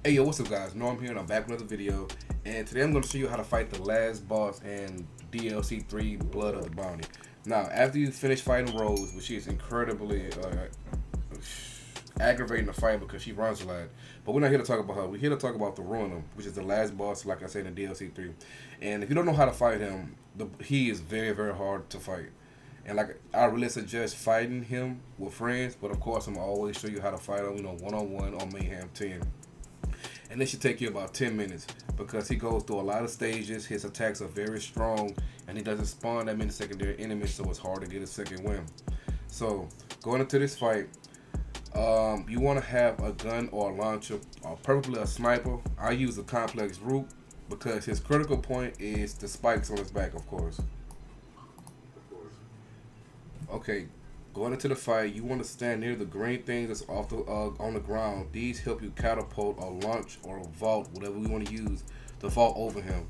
Hey yo, what's up guys? Norm here and I'm back with another video. And today I'm going to show you how to fight the last boss in DLC 3 Blood of the Bounty. Now, after you finish fighting Rose, which she is incredibly aggravating to fight because she runs a lot. But we're not here to talk about her. We're here to talk about the RUINER, which is the last boss, like I said, in DLC 3. And if you don't know how to fight him, he is very, very hard to fight. And like I really suggest fighting him with friends, but of course I'm always show you how to fight him, one-on-one on Mayhem 10. And this should take you about 10 minutes because he goes through a lot of stages. His attacks are very strong and he doesn't spawn that many secondary enemies, so it's hard to get a second win. So going into this fight, you want to have a gun or a launcher, or preferably a sniper. I use a complex root because his critical point is the spikes on his back, of course. Okay, going into the fight, you want to stand near the green things that's off the on the ground. These help you catapult or launch or vault, whatever we want to use, to vault over him.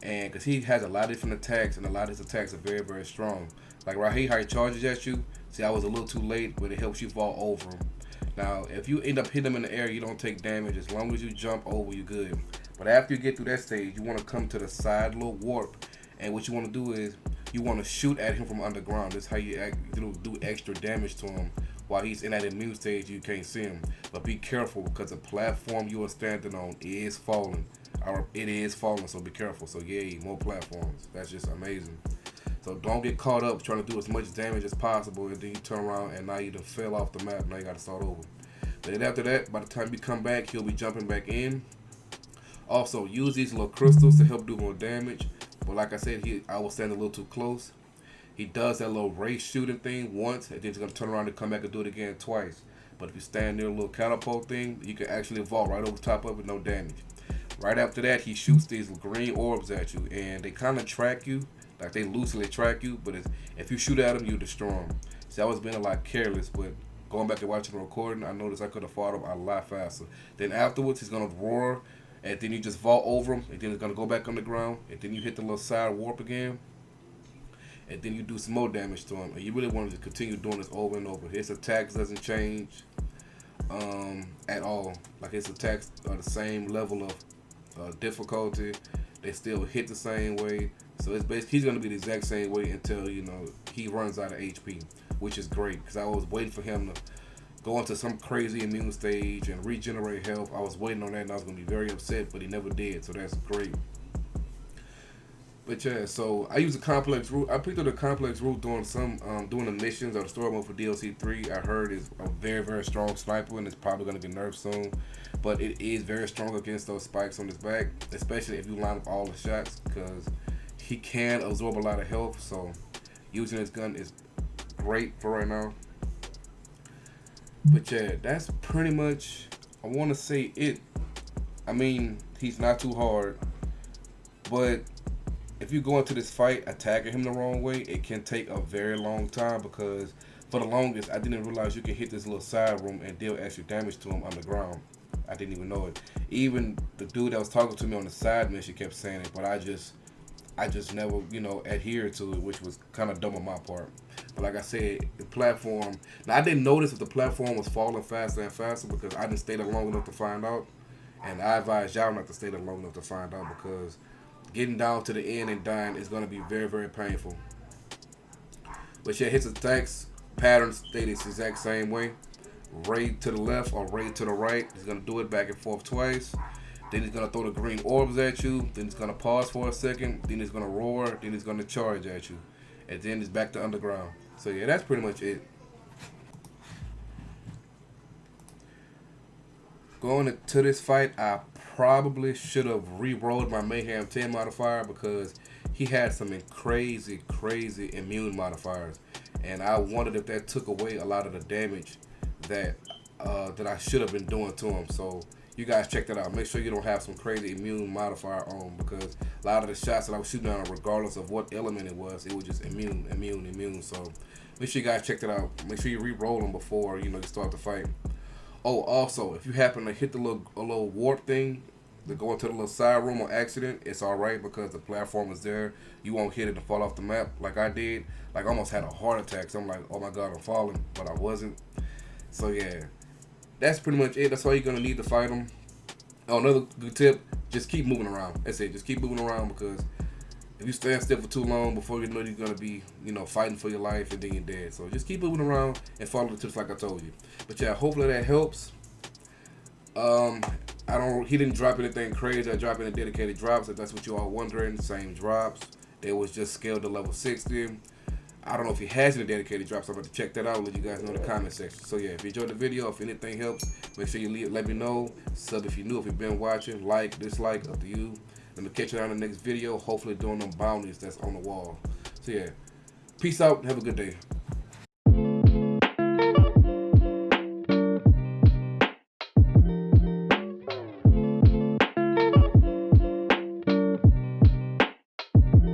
And because he has a lot of different attacks, and a lot of his attacks are very, very strong. Like right here, how he charges at you. See, I was a little too late, but it helps you vault over him. Now, if you end up hitting him in the air, you don't take damage. As long as you jump over, you're good. But after you get through that stage, you want to come to the side little warp. And what you want to do is, you want to shoot at him from underground. That's how you do extra damage to him. While he's in that immune stage, you can't see him. But be careful, because the platform you are standing on is falling. Or it is falling, so be careful. So yeah, more platforms. That's just amazing. So don't get caught up trying to do as much damage as possible, and then you turn around and now you done fell off the map. Now you got to start over. Then after that, by the time you come back, he'll be jumping back in. Also, use these little crystals to help do more damage. But like I said, I was standing a little too close. He does that little race shooting thing once, and then he's going to turn around and come back and do it again twice. But if you stand near a little catapult thing, you can actually vault right over the top of it with no damage. Right after that, he shoots these green orbs at you, and they kind of track you. Like they loosely track you, but if you shoot at them, you destroy them. See, I was being a lot careless, but going back and watching the recording, I noticed I could have fought him a lot faster. Then afterwards, he's going to roar, and then you just vault over him, and then he's going to go back on the ground, and then you hit the little side warp again, and then you do some more damage to him. And you really want to continue doing this over and over. His attacks doesn't change at all. Like his attacks are the same level of difficulty. They still hit the same way. So it's basically he's gonna be the exact same way until he runs out of HP, which is great because I was waiting for him to go into some crazy immune stage and regenerate health. I was waiting on that and I was gonna be very upset, but he never did. So that's great. But yeah, so I use a complex route. I picked up the complex route doing doing the missions or the story mode for DLC 3. I heard is a very, very strong sniper and it's probably gonna get nerfed soon. But it is very strong against those spikes on his back, especially if you line up all the shots, because he can absorb a lot of health. So using his gun is great for right now. But yeah, that's pretty much, I want to say it. I mean, he's not too hard, but if you go into this fight attacking him the wrong way, it can take a very long time because for the longest, I didn't realize you can hit this little side room and deal extra damage to him on the ground. I didn't even know it. Even the dude that was talking to me on the side mission kept saying it, but I just never, adhered to it, which was kind of dumb on my part. But like I said, the platform, now I didn't notice if the platform was falling faster and faster because I didn't stay there long enough to find out. And I advise y'all not to stay there long enough to find out because getting down to the end and dying is going to be very, very painful. But yeah, his attacks patterns stay this exact same way. Raid to the left or raid to the right. He's going to do it back and forth twice. Then he's going to throw the green orbs at you. Then he's going to pause for a second. Then he's going to roar. Then he's going to charge at you. And then he's back to underground. So yeah, that's pretty much it. Going into this fight, I probably should have re-rolled my Mayhem 10 modifier because he had some crazy, crazy immune modifiers. And I wondered if that took away a lot of the damage that I should have been doing to him. So you guys check that out. Make sure you don't have some crazy immune modifier on because a lot of the shots that I was shooting on, regardless of what element it was just immune. So make sure you guys check that out. Make sure you re-roll them before you start the fight. Oh, also, if you happen to hit a little warp thing to go into the little side room on accident, it's alright because the platform is there. You won't hit it and fall off the map like I did. Like I almost had a heart attack. So I'm like, oh my god, I'm falling, but I wasn't. So yeah, that's pretty much it. That's all you're gonna need to fight him. Oh, another good tip: just keep moving around. That's it. Just keep moving around, because if you stand still for too long, before you know you're gonna be, fighting for your life, and then you're dead. So just keep moving around and follow the tips like I told you. But yeah, hopefully that helps. He didn't drop anything crazy. I dropped any dedicated drops. If that's what you are wondering, same drops. They was just scaled to level 60. I don't know if he has any dedicated drops. I'm about to check that out and let you guys know in the comment section. So yeah, if you enjoyed the video, if anything helps, make sure you let me know. Sub if you're new, if you've been watching. Like, dislike, up to you. I'm gonna catch you on the next video, hopefully doing them bounties that's on the wall. So yeah, peace out, have a good day.